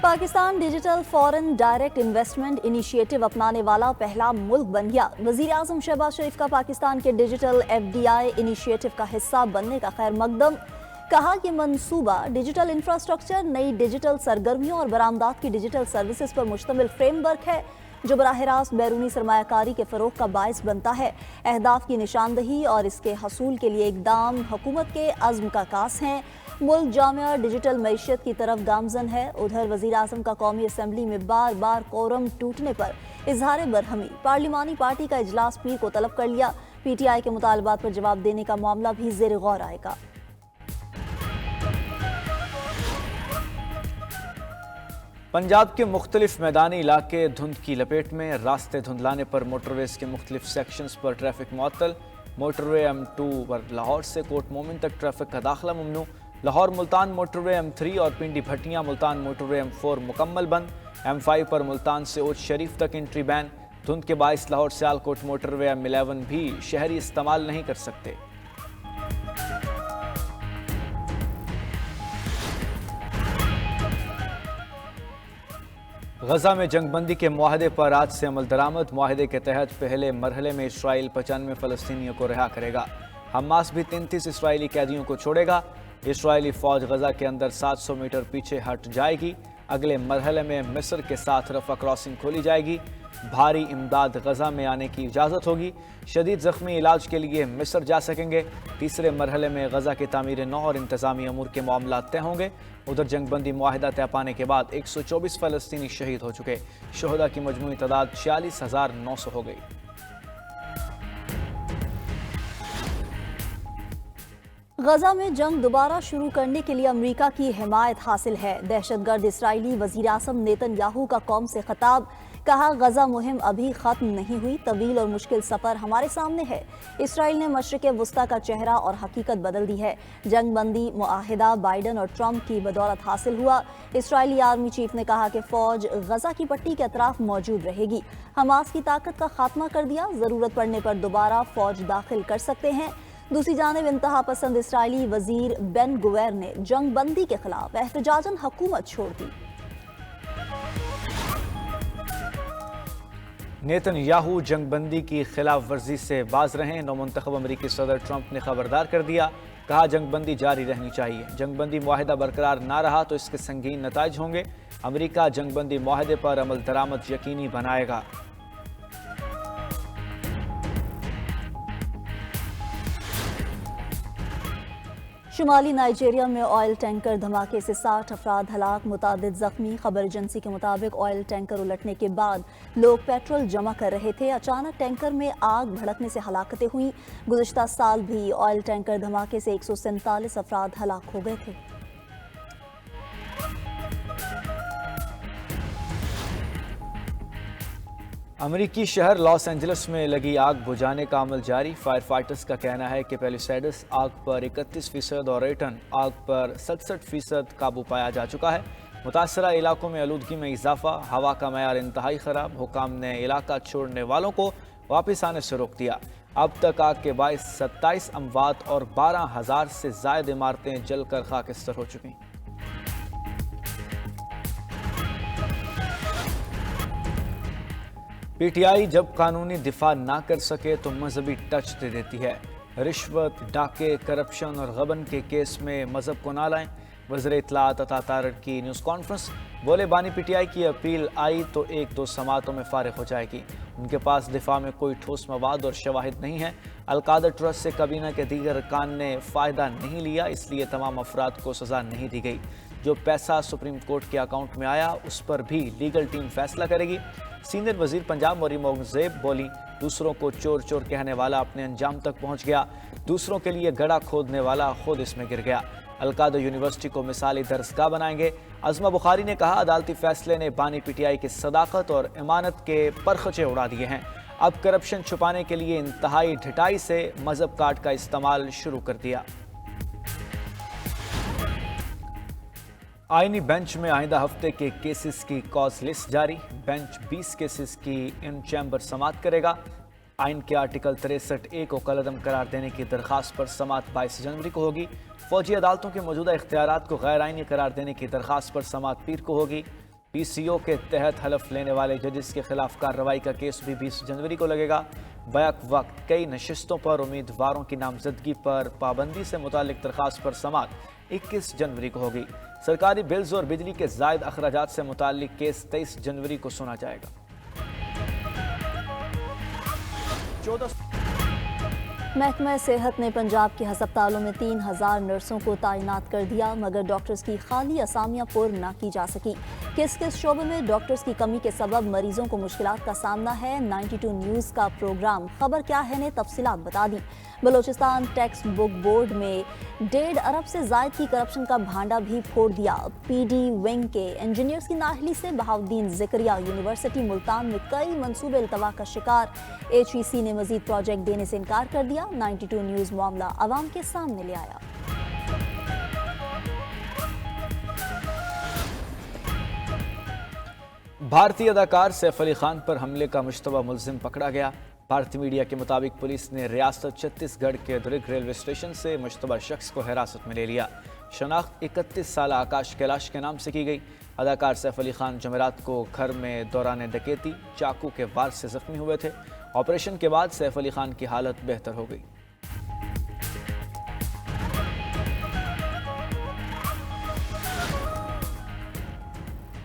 Pakistan digital foreign direct investment initiative अपनाने वाला पहला मुल्क बन गया। वजीर आजम शहबाज शरीफ का पाकिस्तान के डिजिटल FDI इनिशिएटिव का हिस्सा बनने का खैर मकदम। कहा कि मंसूबा डिजिटल इंफ्रास्ट्रक्चर, नई डिजिटल सरगर्मियों और बरामदात की डिजिटल सर्विसेज पर मुश्तमिल फ्रेमवर्क है जो बराह रास्त बैरूनी सरमायाकारी के फ़रोग़ का बायस बनता है। अहदाफ की निशानदही और इसके हसूल के लिए इक़दाम हुकूमत के अज़्म का कास हैं। मुल्क जामिया डिजिटल मईशत की तरफ गामजन है। उधर वज़ीर आज़म का कौमी असम्बली में बार बार कोरम टूटने पर इजहार बरहमी। पार्लिमानी पार्टी का इजलास पीर को तलब कर लिया। PTI के मुतालबात पर जवाब देने का मामला भी ज़ेर गौर आएगा। पंजाब के मुख्तलिफ मैदानी इलाके धुंध की लपेट में। रास्ते धुंधलाने पर मोटरवेज के मुख्तलिफ सेक्शंस पर ट्रैफिक मुअत्तल। मोटरवे M2 पर लाहौर से कोट मोमिन तक ट्रैफिक का दाखिला ममनू। लाहौर मुल्तान मोटरवे M3 और पिंडी भट्टियां मुल्तान मोटरवे M4 मुकम्मल बंद। M5 पर मुल्तान से ओच शरीफ तक एंट्री बैन। धुंध के बाइस लाहौर सियालकोट मोटरवे M11 भी शहरी इस्तेमाल नहीं कर सकते। गजा में जंगबंदी के मुआहदे पर आज से अमल दरामद। मुआहदे के तहत पहले मरहले में इसराइल 95 फ़लस्तीनियों को रिहा करेगा। हमास भी 33 इसराइली कैदियों को छोड़ेगा। इसराइली फ़ौज गजा के अंदर 700 मीटर पीछे हट जाएगी। अगले मरहले में मिस्र के साथ रफा क्रॉसिंग खोली जाएगी। भारी इमदाद गजा में आने की इजाज़त होगी। शदीद ज़ख्मी इलाज के लिए मिस्र जा सकेंगे। तीसरे मरहले में गजा की तामीर नौ और इंतज़ामी अमूर के मामला तय होंगे। उधर जंगबंदी मुआहिदा तय पाने के बाद 124 फ़लस्तीनी शहीद हो चुके। शुहदा की मजमूई तादाद 46,900 हो गई। गजा में जंग दोबारा शुरू करने के लिए अमेरिका की हिमायत हासिल है। दहशतगर्द इसराइली वज़ीर आज़म नेतन्याहू का कौम से खिताब। कहा, गजा मुहिम अभी ख़त्म नहीं हुई, तवील और मुश्किल सफ़र हमारे सामने है। इसराइल ने मशरिक़ वुस्ता का चेहरा और हकीकत बदल दी है। जंग बंदी मुआहिदा बाइडन और ट्रंप की बदौलत हासिल हुआ। इसराइली आर्मी चीफ ने कहा कि फ़ौज गजा की पट्टी के अतराफ मौजूद रहेगी। हमास की ताकत का खात्मा कर दिया। ज़रूरत पड़ने पर दोबारा फ़ौज दाखिल कर सकते हैं। दूसरी जानिब इंतहा पसंद इसराइली वजीर बेन गुवेर ने जंग बंदी के खिलाफ एहतजाजन हुकूमत छोड़ दी। नेतन्याहू जंग बंदी की खिलाफ वर्जी से बाज रहे। नौमुंतखब अमरीकी सदर ट्रंप ने खबरदार कर दिया। कहा, जंग बंदी जारी रहनी चाहिए। जंग बंदी मुआहिदा बरकरार ना रहा तो इसके संगीन नताइज होंगे। अमरीका जंग बंदी मुआहिदे पर अमल दरामद यकीनी बनाएगा। शुमाली नाइजीरिया में ऑयल टैंकर धमाके से 60 अफराद हलाक, मुतादिद जख्मी। खबर एजेंसी के मुताबिक ऑयल टैंकर उलटने के बाद लोग पेट्रोल जमा कर रहे थे। अचानक टैंकर में आग भड़कने से हलाकतें हुई। गुज़िश्ता साल भी ऑयल टैंकर धमाके से 147 अफराद हलाक हो गए थे। अमरीकी शहर लॉस एंजलिस में लगी आग बुझाने का अमल जारी। फायर फाइटर्स का कहना है कि पैलिसैड्स आग पर 31% और रेटन आग पर 67% काबू पाया जा चुका है। मुतासरा इलाकों में आलूदगी में इजाफा, हवा का मयार इंतहाई ख़राब। हुकाम ने इलाका छोड़ने वालों को वापस आने से रोक दिया। अब तक आग के बाइस 27 अमवात और 12,000 से ज़ायद इमारतें जलकर खाकिस्तर हो चुकी। PTI जब कानूनी दिफा ना कर सके तो मजहबी टच दे देती है। रिश्वत, डाके, करप्शन और गबन के केस में मजहब को ना लाएं। वज़ीर इत्तलात अता तारड़ की न्यूज़ कॉन्फ्रेंस। बोले, बानी PTI की अपील आई तो 1-2 समातों में फारिग हो जाएगी। उनके पास दिफा में कोई ठोस मवाद और शवाहिद नहीं है। अलकादर ट्रस्ट से काबीना के दीगर अरकान ने फ़ायदा नहीं लिया, इसलिए तमाम अफराद को सज़ा नहीं दी गई। जो पैसा सुप्रीम कोर्ट के अकाउंट में आया उस पर भी लीगल टीम फैसला करेगी। सीनियर वजीर पंजाब मरीम औरंगजेब बोली, दूसरों को चोर चोर कहने वाला अपने अंजाम तक पहुंच गया। दूसरों के लिए गड़ा खोदने वाला खुद इसमें गिर गया। अलकादर यूनिवर्सिटी को मिसाली दरसगाह बनाएंगे। अज़मा बुखारी ने कहा, अदालती फैसले ने बानी PTI की सदाकत और इमानत के परखचे उड़ा दिए हैं। अब करप्शन छुपाने के लिए इंतहाई ढिठाई से मजहब कार्ड का इस्तेमाल शुरू कर दिया। आईनी बेंच में आइंदा हफ्ते के केसेस की कॉज लिस्ट जारी। बेंच 20 केसेस की इन चैम्बर समाअत करेगा। आइन के आर्टिकल 63A को कलअदम करार देने की दरख्वास्त पर समाअत 22 जनवरी को होगी। फौजी अदालतों के मौजूदा इख्तियारात को गैर आइनी करार देने की दरख्वास्त पर समाअत पीर को होगी। PCO کے تحت حلف لینے والے ججز کے خلاف کارروائی کا کیس بھی 20 جنوری کو لگے گا۔ بیک وقت کئی نشستوں پر امیدواروں کی نامزدگی پر پابندی سے متعلق درخواست پر سماعت 21 جنوری کو ہوگی۔ سرکاری بلز اور بجلی کے زائد اخراجات سے متعلق کیس 23 جنوری کو سنا جائے گا۔ محکمہ صحت نے پنجاب کے ہسپتالوں میں 3000 نرسوں کو تعینات کر دیا، مگر ڈاکٹرز کی خالی اسامیاں پر نہ کی جا سکی۔ کس کس شعبے میں ڈاکٹرز کی کمی کے سبب مریضوں کو مشکلات کا سامنا ہے؟ 92 نیوز کا پروگرام خبر کیا ہے نے تفصیلات بتا دی۔ بلوچستان ٹیکسٹ بک بورڈ میں 1.5 ارب سے زائد کی کرپشن کا بھانڈا بھی پھوڑ دیا۔ PD ونگ کے انجینئرز کی نااہلی سے بہاؤالدین زکریا یونیورسٹی ملتان میں کئی منصوبے التوا کا شکار۔ HEC نے مزید پروجیکٹ دینے سے انکار کر دیا۔ 92 نیوز معاملہ عوام کے سامنے لے آیا۔ بھارتی اداکار سیف علی خان پر حملے کا مشتبہ ملزم پکڑا گیا۔ بھارتی میڈیا کے مطابق پولیس نے ریاست چھتیس گڑھ کے درگ ریلوے اسٹیشن سے مشتبہ شخص کو حراست میں لے لیا۔ شناخت 31 سالہ آکاش کیلاش کے نام سے کی گئی۔ اداکار سیف علی خان جمعرات کو گھر میں دوران ڈکیتی چاقو کے وار سے زخمی ہوئے تھے۔ آپریشن کے بعد سیف علی خان کی حالت بہتر ہو گئی۔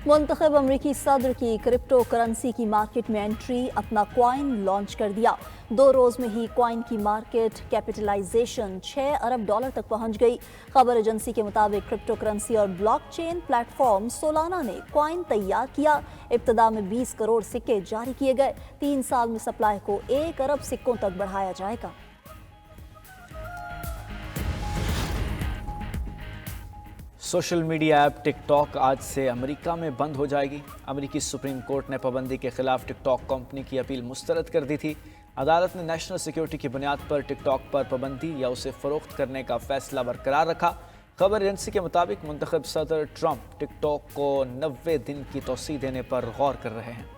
منتخب امریکی صدر کی کرپٹو کرنسی کی مارکیٹ میں انٹری، اپنا کوائن لانچ کر دیا۔ 2 روز میں ہی کوائن کی مارکیٹ کیپٹلائزیشن 6 ارب ڈالر تک پہنچ گئی۔ خبر ایجنسی کے مطابق کرپٹو کرنسی اور بلاک چین پلیٹ فارم سولانا نے کوائن تیار کیا۔ ابتدا میں 20 کروڑ سکے جاری کیے گئے۔ 3 سال میں سپلائی کو 1 ارب سکوں تک بڑھایا جائے گا۔ سوشل میڈیا ایپ ٹک ٹاک آج سے امریکہ میں بند ہو جائے گی۔ امریکی سپریم کورٹ نے پابندی کے خلاف ٹک ٹاک کمپنی کی اپیل مسترد کر دی تھی۔ عدالت نے نیشنل سیکیورٹی کی بنیاد پر ٹک ٹاک پر پابندی یا اسے فروخت کرنے کا فیصلہ برقرار رکھا۔ خبر ایجنسی کے مطابق منتخب صدر ٹرمپ ٹک ٹاک کو 90 دن کی توسیع دینے پر غور کر رہے ہیں۔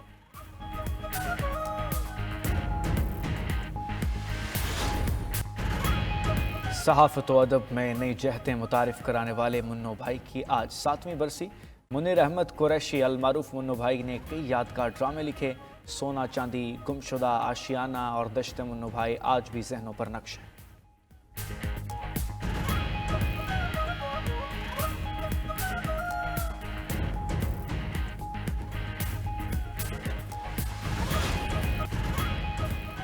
صحافت و ادب میں نئی جہتیں متعارف کرانے والے منو بھائی کی آج 7ویں برسی۔ منیر احمد قریشی المعروف منو بھائی نے کئی یادگار ڈرامے لکھے۔ سونا چاندی، گمشدہ، آشیانہ اور دشت منو بھائی آج بھی ذہنوں پر نقش ہیں۔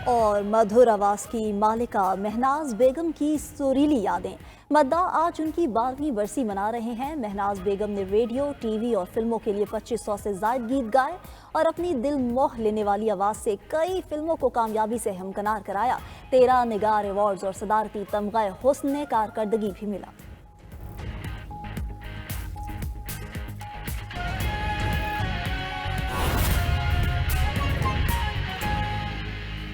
اور مدھر آواز کی مالکہ مہناز بیگم کی سریلی یادیں۔ مداح آج ان کی 12ویں برسی منا رہے ہیں۔ مہناز بیگم نے ریڈیو، ٹی وی اور فلموں کے لیے 2500 سے زائد گیت گائے اور اپنی دل موہ لینے والی آواز سے کئی فلموں کو کامیابی سے ہمکنار کرایا۔ 13 نگار ایوارڈز اور صدارتی تمغہ حسن کارکردگی بھی ملا۔